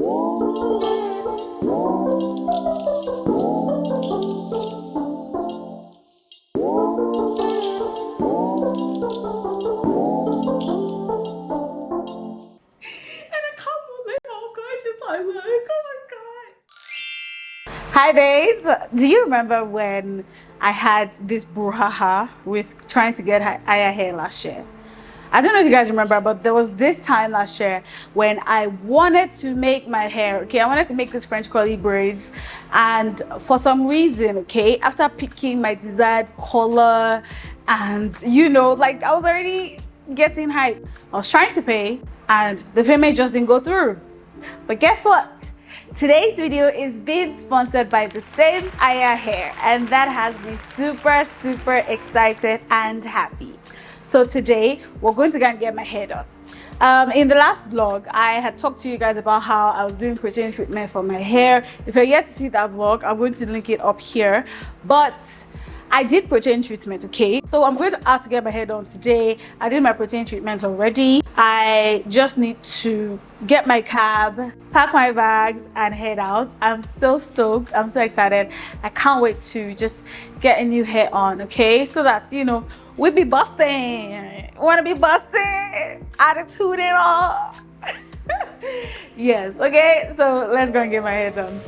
Hi babes, do you remember when I had this brouhaha with trying to get Ayya hair last year? I don't know if you guys remember, but there was this time last year when I wanted to make my hair, okay? I wanted to make this French curly braids, and for some reason, okay, after picking my desired color and you know, like I was already getting hype. I was trying to pay and the payment just didn't go through. But guess what? Today's video is being sponsored by the same Ayya hair, and that has me super excited and happy. So today we're going to go and get my hair done. In the last vlog, I had talked to you guys about how I was doing protein treatment for my hair. If you're yet to see that vlog, I'm going to link it up here. But I did protein treatment, okay? So I'm going out to get my hair done today. I did my protein treatment already. I just need to get my cab, pack my bags, and head out. I'm so stoked. I'm so excited. I can't wait to just get a new hair on, okay? So that's, you know, we be busting. Wanna be busting? Attitude and all. Yes, okay? So let's go and get my hair done.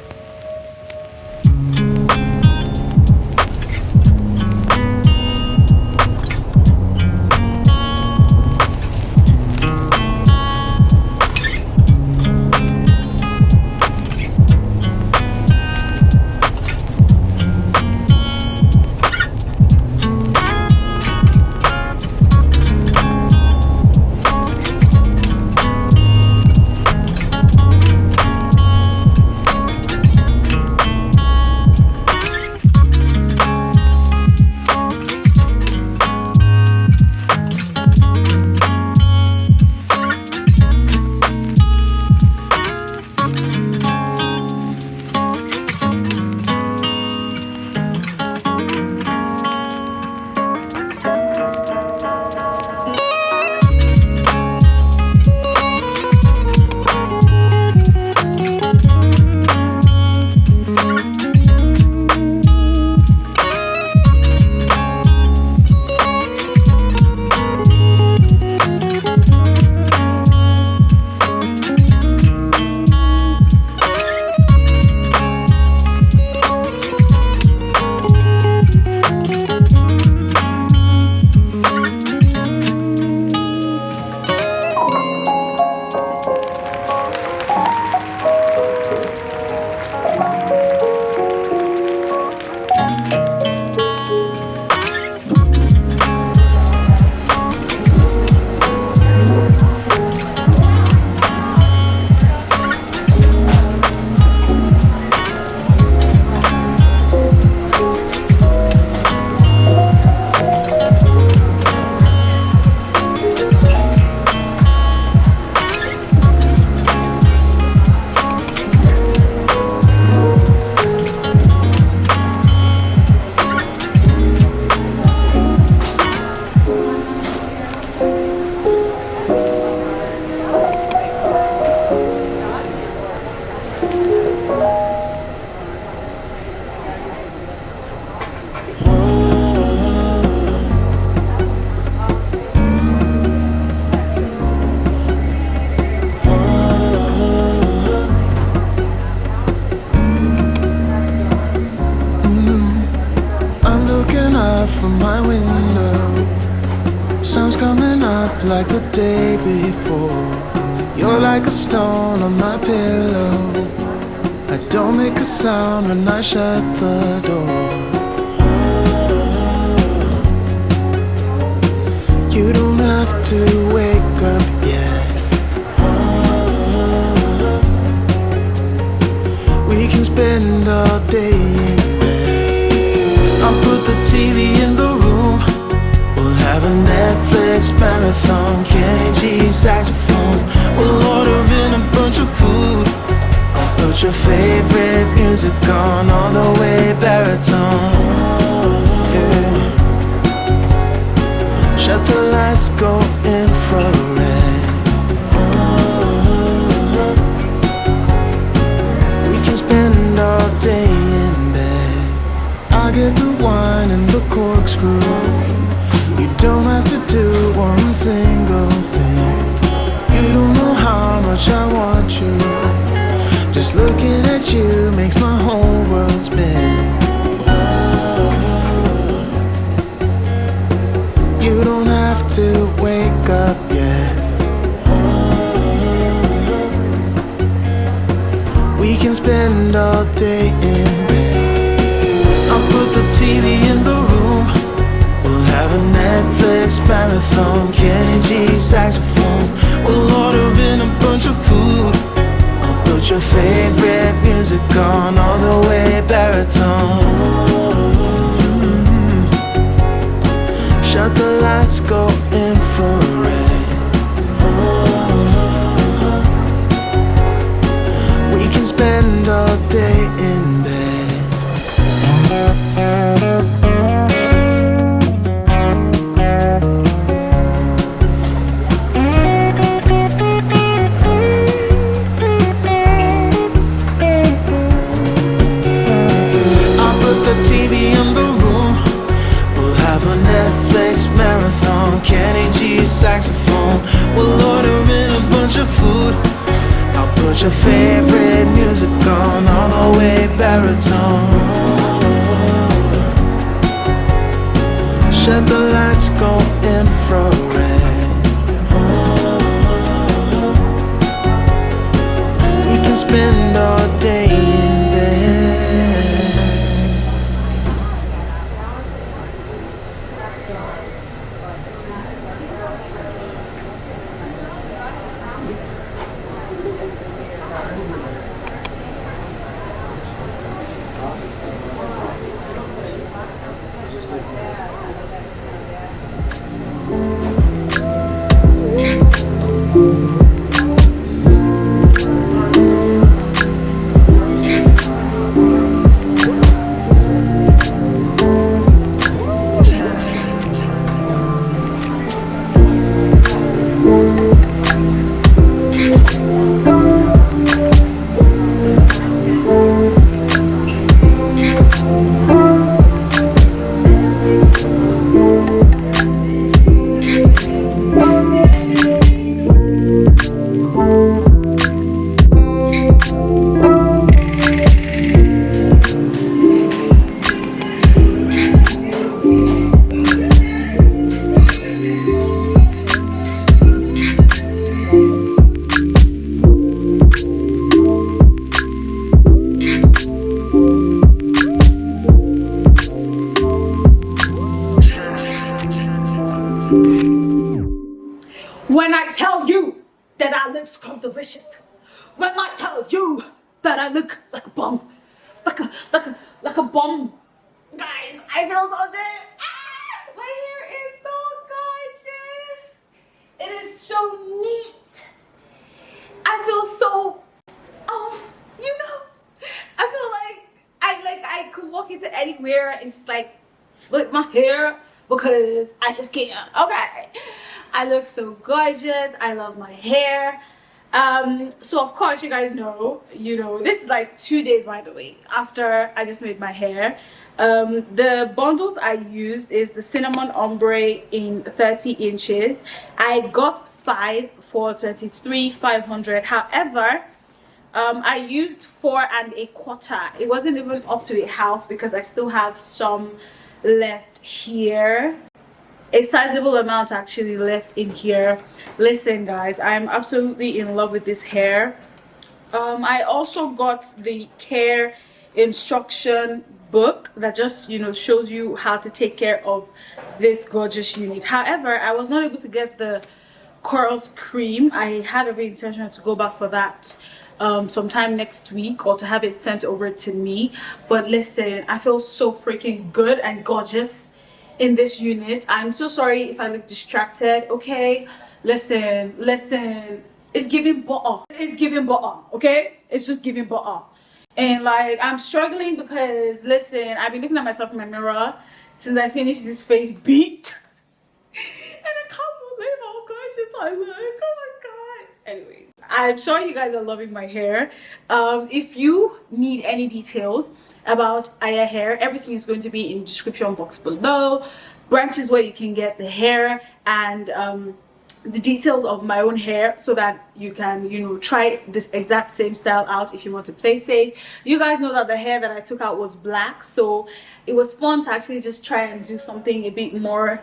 From my window, sun's coming up like the day before. You're like a stone on my pillow. I don't make a sound when I shut the door. You don't have to wake up yet. We can spend all day in bed. I'll put the TV in the room. We'll have a Netflix marathon, Kenji saxophone. We'll order in a bunch of food. I'll put your favorite music on all the way baritone. Yeah. Shut the lights, go infrared. much I want you. Just looking at you makes my whole world spin. You don't have to wake up yet. We can spend all day in bed. I'll put the TV in the room. We'll have a Netflix marathon, Kenny G saxophone. We'll order in a bunch of food. I'll put your favorite music on, all the way baritone. Shut the lights, go infrared. We can spend all day in bed. I'll put the TV in the room. We'll have a Netflix marathon, Kenny G saxophone. We'll order in a bunch of food. I'll put your favorite music on, all the way baritone. Shut the lights, go infrared. We can spend all day in bed. When I tell you that I look so delicious, when I tell you that I look like a bomb, like a bomb, guys, I feel so good. Ah, my hair is so gorgeous. It is so neat. I feel so off, you know. I feel like I could walk into anywhere and just like flip my hair because I just can't. Okay. I look so gorgeous. I love my hair. So of course you guys know, this is like 2 days, by the way, after I just made my hair. The bundles I used is the cinnamon ombre in 30 inches. I got 5 for 23,500. However, I used 4 1/4. It wasn't even up to a half because I still have some left here. A sizable amount actually left in here. Listen guys, I'm absolutely in love with this hair. I also got the care instruction book that just shows you how to take care of this gorgeous unit. However, I was not able to get the corals cream. I have every intention to go back for that sometime next week, or to have it sent over to me. But listen, I feel so freaking good and gorgeous in this unit. I'm so sorry if I look distracted, okay? Listen, it's giving butter. It's giving butter, okay? It's just giving butter. And like, I'm struggling because, listen, I've been looking at myself in my mirror since I finished this face beat. And I can't believe how gorgeous I look. Oh my god. Anyways, I'm sure you guys are loving my hair. If you need any details about Ayya hair, everything is going to be in the description box below. Branches where you can get the hair and the details of my own hair so that you can, you know, try this exact same style out if you want to play safe. You guys know that the hair that I took out was black, so it was fun to actually just try and do something a bit more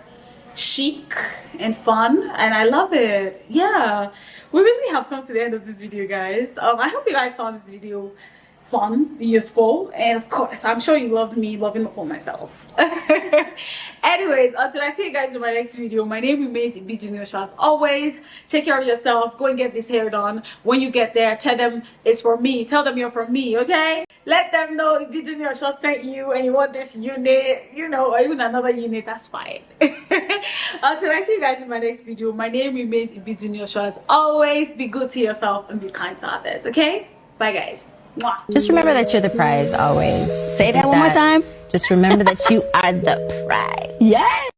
chic and fun, and I love it. Yeah, we really have come to the end of this video, guys. I hope you guys found this video fun, useful, and of course I'm sure you loved me loving upon myself. Anyways, until I see you guys in my next video, my name remains Ibidunni. As always, take care of yourself, go and get this hair done. When you get there, tell them it's for me, tell them you're from me, okay? Let them know Ibidunni sent you and you want this unit, you know, or even another unit, that's fine. Until I see you guys in my next video, my name remains Ibidunni. As always, be good to yourself and be kind to others, okay? Bye guys. Mwah. Just remember that you're the prize always. Say that one more time. Just remember that you are the prize. Yes.